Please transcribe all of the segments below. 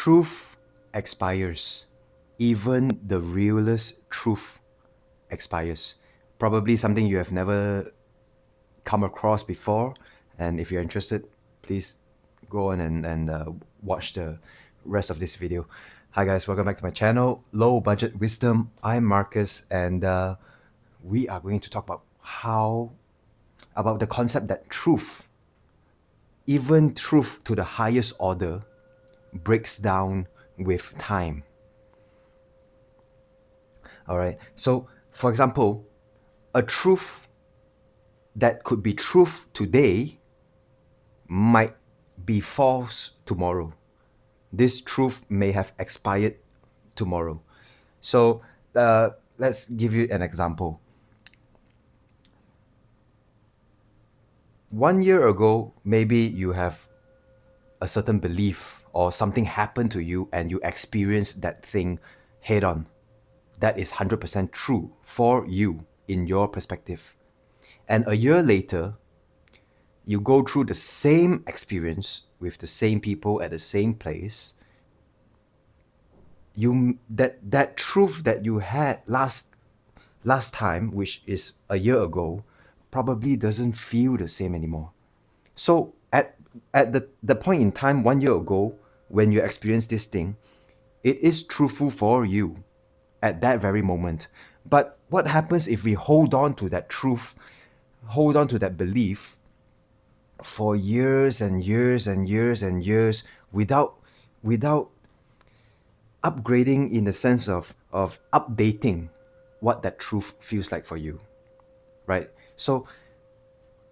Truth expires. Even the realest truth expires. Probably something you have never come across before. And if you're interested, please go on and watch the rest of this video. Hi guys, welcome back to my channel, Low Budget Wisdom. I'm Marcus, and we are going to talk about the concept that truth, even truth to the highest order, breaks down with time. All right. So, for example, a truth that could be truth today might be false tomorrow. This truth may have expired tomorrow. So, let's give you an example. 1 year ago, maybe you have a certain belief or something happened to you and you experienced that thing head on. That is 100% true for you in your perspective. And a year later, you go through the same experience with the same people at the same place. That truth that you had last time, which is a year ago, probably doesn't feel the same anymore. So at the point in time 1 year ago when you experienced this thing, it is truthful for you at that very moment. But what happens if we hold on to that truth, hold on to that belief for years and years and years and years without upgrading in the sense of updating what that truth feels like for you, right? So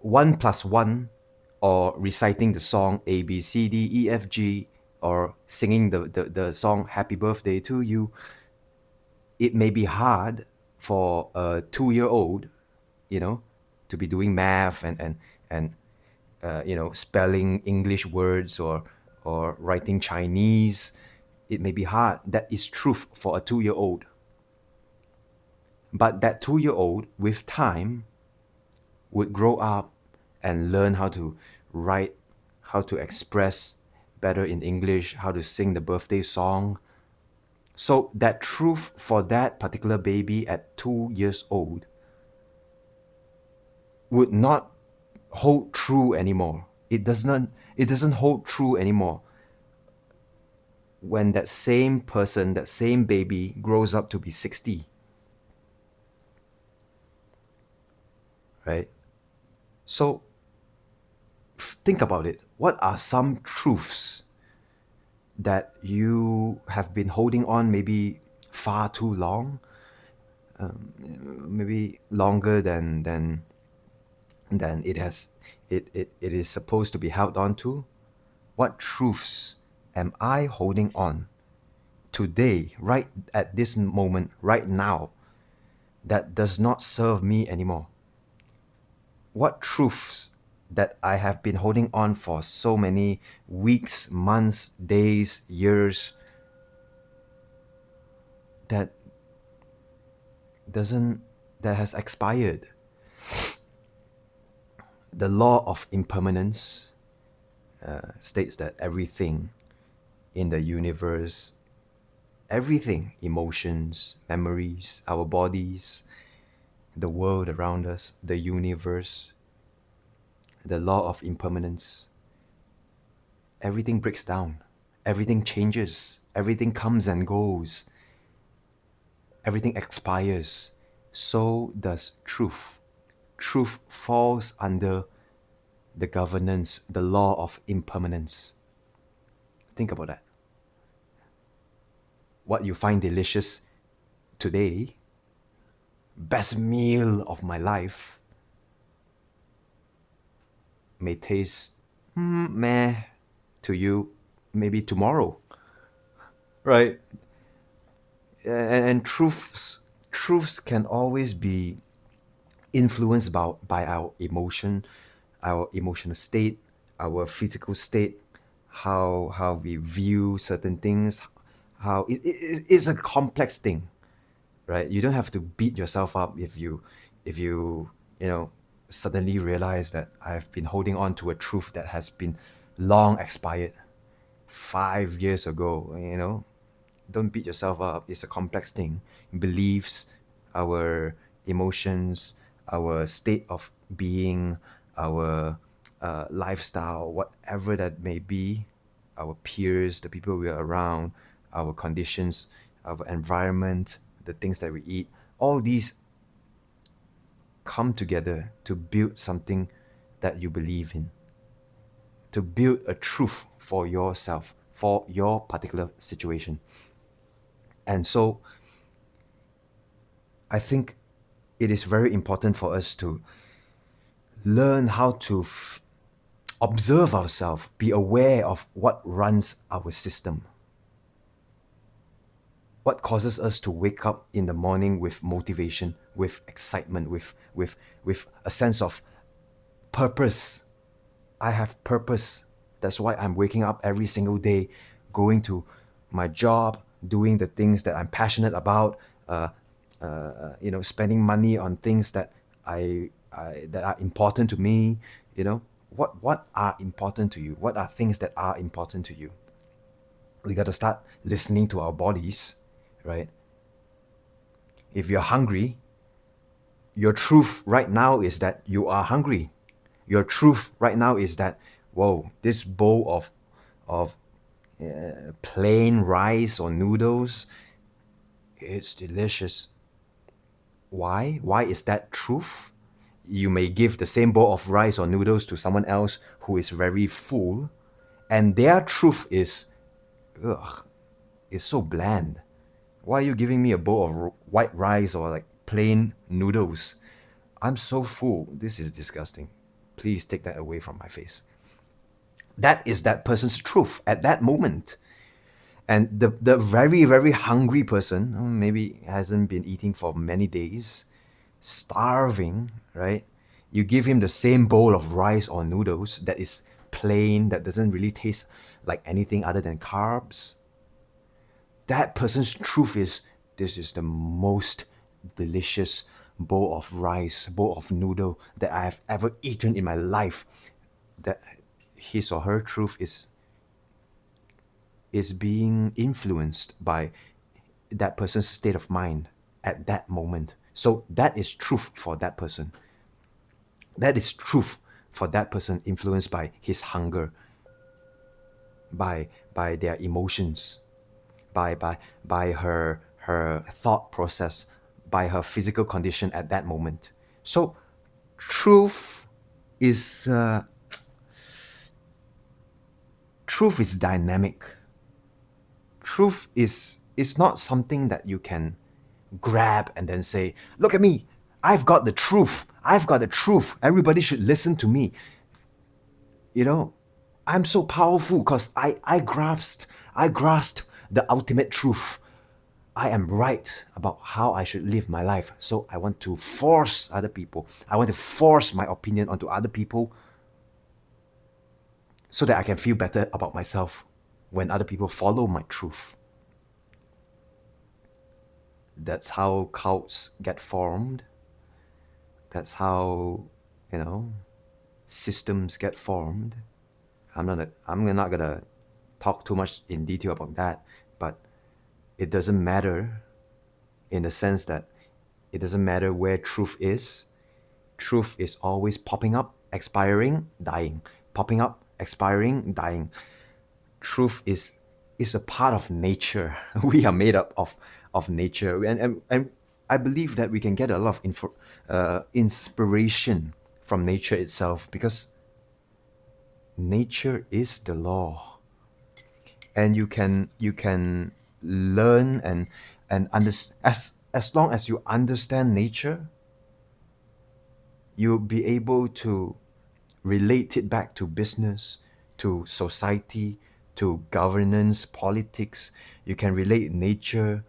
1 plus 1, or reciting the song A B C D E F G, or singing the song Happy Birthday to You, it may be hard for a 2-year-old, to be doing math and spelling English words or writing Chinese. It may be hard. That is truth for a 2-year-old. But that 2-year-old, with time, would grow up and learn how to write, how to express better in English, how to sing the birthday song. So that truth for that particular baby at 2 years old would not hold true anymore. It doesn't hold true anymore when that same person, that same baby, grows up to be 60. Right? So think about it. What are some truths that you have been holding on maybe far too long? Maybe longer than it is supposed to be held on to? What truths am I holding on today, right at this moment, right now, that does not serve me anymore? What truths that I have been holding on for so many weeks, months, days, years, that has expired? The law of impermanence states that everything in the universe, everything, emotions, memories, our bodies, the world around us, the universe, the law of impermanence, everything breaks down, everything changes, everything comes and goes, everything expires. So does truth. Truth falls under the governance, the law of impermanence. Think about that. What you find delicious today, best meal of my life, may taste meh to you maybe tomorrow, right? And truths can always be influenced by our emotion, our emotional state, our physical state, how we view certain things, how it's a complex thing, right? You don't have to beat yourself up if you suddenly realize that I've been holding on to a truth that has been long expired. 5 years ago, don't beat yourself up. It's a complex thing. Beliefs, our emotions, our state of being, our lifestyle, whatever that may be, our peers, the people we are around, our conditions, our environment, the things that we eat, all these come together to build something that you believe in, to build a truth for yourself, for your particular situation. And so I think it is very important for us to learn how to observe ourselves, be aware of what runs our system, what causes us to wake up in the morning with motivation, with excitement, with a sense of purpose. I have purpose. That's why I'm waking up every single day, going to my job, doing the things that I'm passionate about, spending money on things that that are important to me. What are important to you? What are things that are important to you? We got to start listening to our bodies, right? If you're hungry, your truth right now is that you are hungry. Your truth right now is that, whoa, this bowl of plain rice or noodles, it's delicious. Why? Why is that truth? You may give the same bowl of rice or noodles to someone else who is very full, and their truth is, ugh, it's so bland. Why are you giving me a bowl of white rice or like plain noodles? I'm so full. This is disgusting. Please take that away from my face. That is that person's truth at that moment. And the very, very hungry person, maybe hasn't been eating for many days, starving, right? You give him the same bowl of rice or noodles that is plain, that doesn't really taste like anything other than carbs. That person's truth is, this is the most delicious bowl of rice, bowl of noodle that I have ever eaten in my life. That his or her truth is being influenced by that person's state of mind at that moment. So that is truth for that person. That is truth for that person, influenced by his hunger, by their emotions, by her thought process, by her physical condition at that moment. So truth is truth is dynamic. Truth is not something that you can grab and then say, look at me, I've got the truth. I've got the truth. Everybody should listen to me. I'm so powerful because I grasped the ultimate truth. I am right about how I should live my life. So I want to force other people. I want to force my opinion onto other people so that I can feel better about myself when other people follow my truth. That's how cults get formed. That's how, systems get formed. I'm not gonna talk too much in detail about that, but it doesn't matter in the sense that it doesn't matter where truth is. Truth is always popping up, expiring, dying. Popping up, expiring, dying. Truth is a part of nature. We are made up of nature, and I believe that we can get a lot of inspiration from nature itself, because nature is the law, and you can learn and understand. As long as you understand nature, you'll be able to relate it back to business, to society, to governance, politics. You can relate nature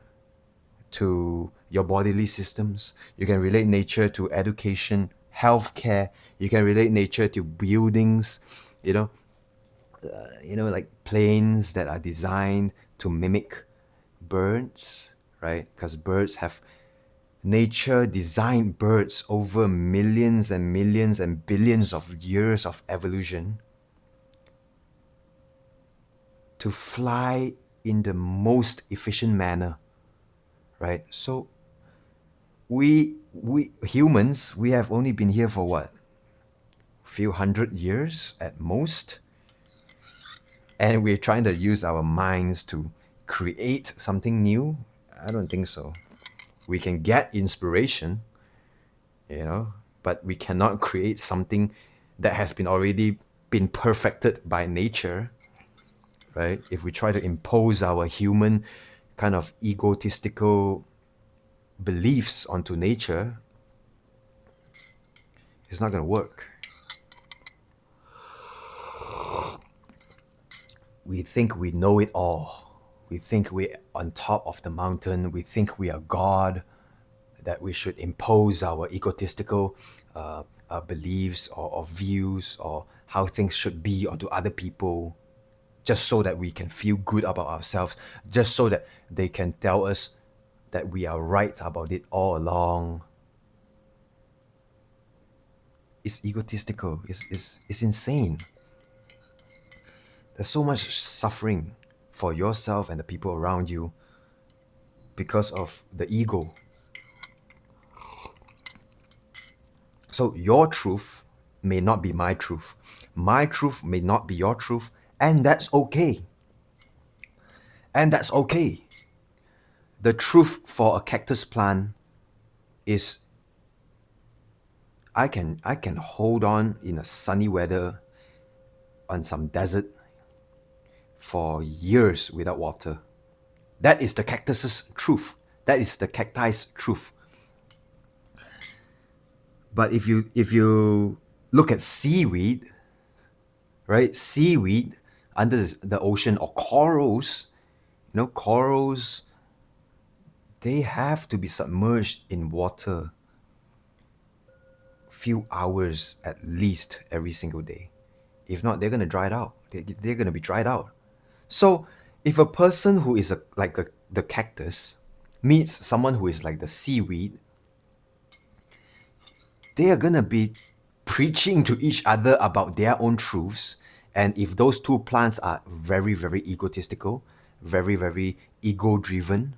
to your bodily systems. You can relate nature to education, healthcare. You can relate nature to buildings, like planes that are designed to mimic birds, right? Because birds have nature designed birds over millions and millions and billions of years of evolution to fly in the most efficient manner, right? So we humans, we have only been here for what? Few hundred years at most, and we're trying to use our minds to create something new. I don't think so. We can get inspiration, you know, but we cannot create something that has been already been perfected by nature, right? If we try to impose our human kind of egotistical beliefs onto nature, it's not going to work. We think we know it all. We think we're on top of the mountain. We think we are God, that we should impose our egotistical beliefs or views or how things should be onto other people, just so that we can feel good about ourselves, just so that they can tell us that we are right about it all along. It's egotistical. It's insane. There's so much suffering for yourself and the people around you because of the ego. So your truth may not be my truth. My truth may not be your truth, and that's okay. And that's okay. The truth for a cactus plant is I can hold on in a sunny weather on some desert for years without water. That is the cactus's truth. That is the cacti's truth. But if you look at seaweed, right? Seaweed under the ocean, or corals, corals, they have to be submerged in water few hours at least every single day. If not, they're gonna dry it out. They're gonna be dried out. So if a person who is the cactus meets someone who is like the seaweed, they are gonna be preaching to each other about their own truths. And if those two plants are very, very egotistical, very, very ego driven,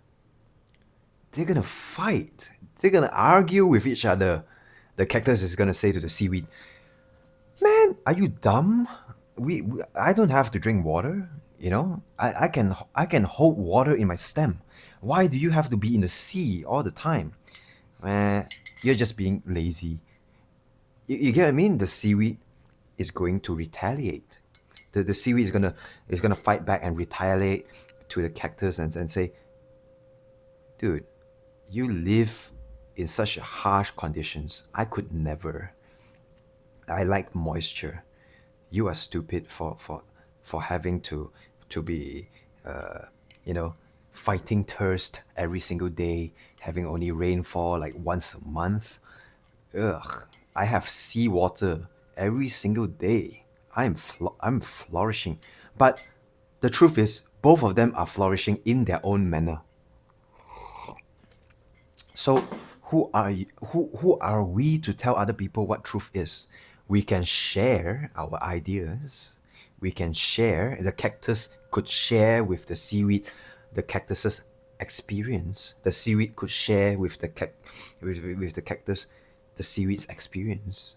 they're gonna fight. They're gonna argue with each other. The cactus is gonna say to the seaweed, "Man, are you dumb? I don't have to drink water. I can hold water in my stem. Why do you have to be in the sea all the time? You're just being lazy." You get what I mean? The seaweed is going to retaliate. The seaweed is gonna fight back and retaliate to the cactus and say, "Dude, you live in such harsh conditions. I could never. I like moisture. You are stupid for having to be fighting thirst every single day, having only rainfall like once a month. Ugh, I have seawater every single day. I'm flourishing." But the truth is, both of them are flourishing in their own manner. So who are we to tell other people what truth is? We can share our ideas. We can share. The cactus could share with the seaweed the cactus's experience. The seaweed could share with with the cactus the seaweed's experience.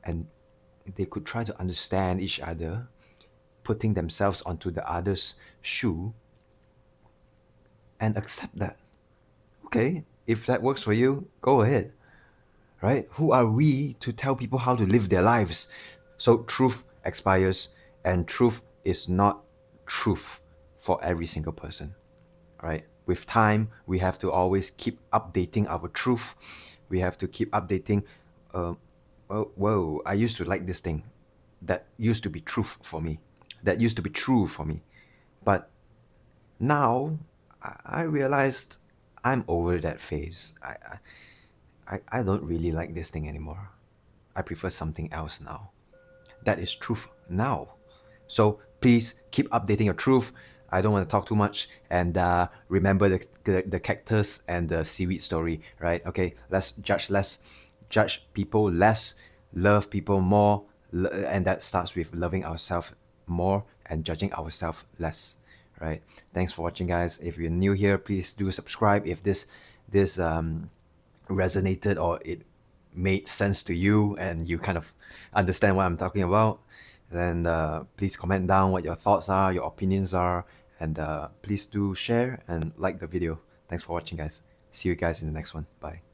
And they could try to understand each other, putting themselves onto the other's shoe, and accept that. Okay, if that works for you, go ahead. Right? Who are we to tell people how to live their lives? So truth expires, and truth is not truth for every single person. Right? With time, we have to always keep updating our truth. We have to keep updating. Whoa, I used to like this thing. That used to be truth for me. That used to be true for me. But now, I realized I'm over that phase. I don't really like this thing anymore. I prefer something else now. That is truth now. So please keep updating your truth. I don't want to talk too much. And remember the cactus and the seaweed story, right? Okay, let's judge less, judge people less, love people more, and that starts with loving ourselves more and judging ourselves less, right? Thanks for watching, guys. If you're new here, please do subscribe. If this resonated or it made sense to you and you kind of understand what I'm talking about, then please comment down what your thoughts are, your opinions are, and please do share and like the video. Thanks for watching, guys. See you guys in the next one. Bye.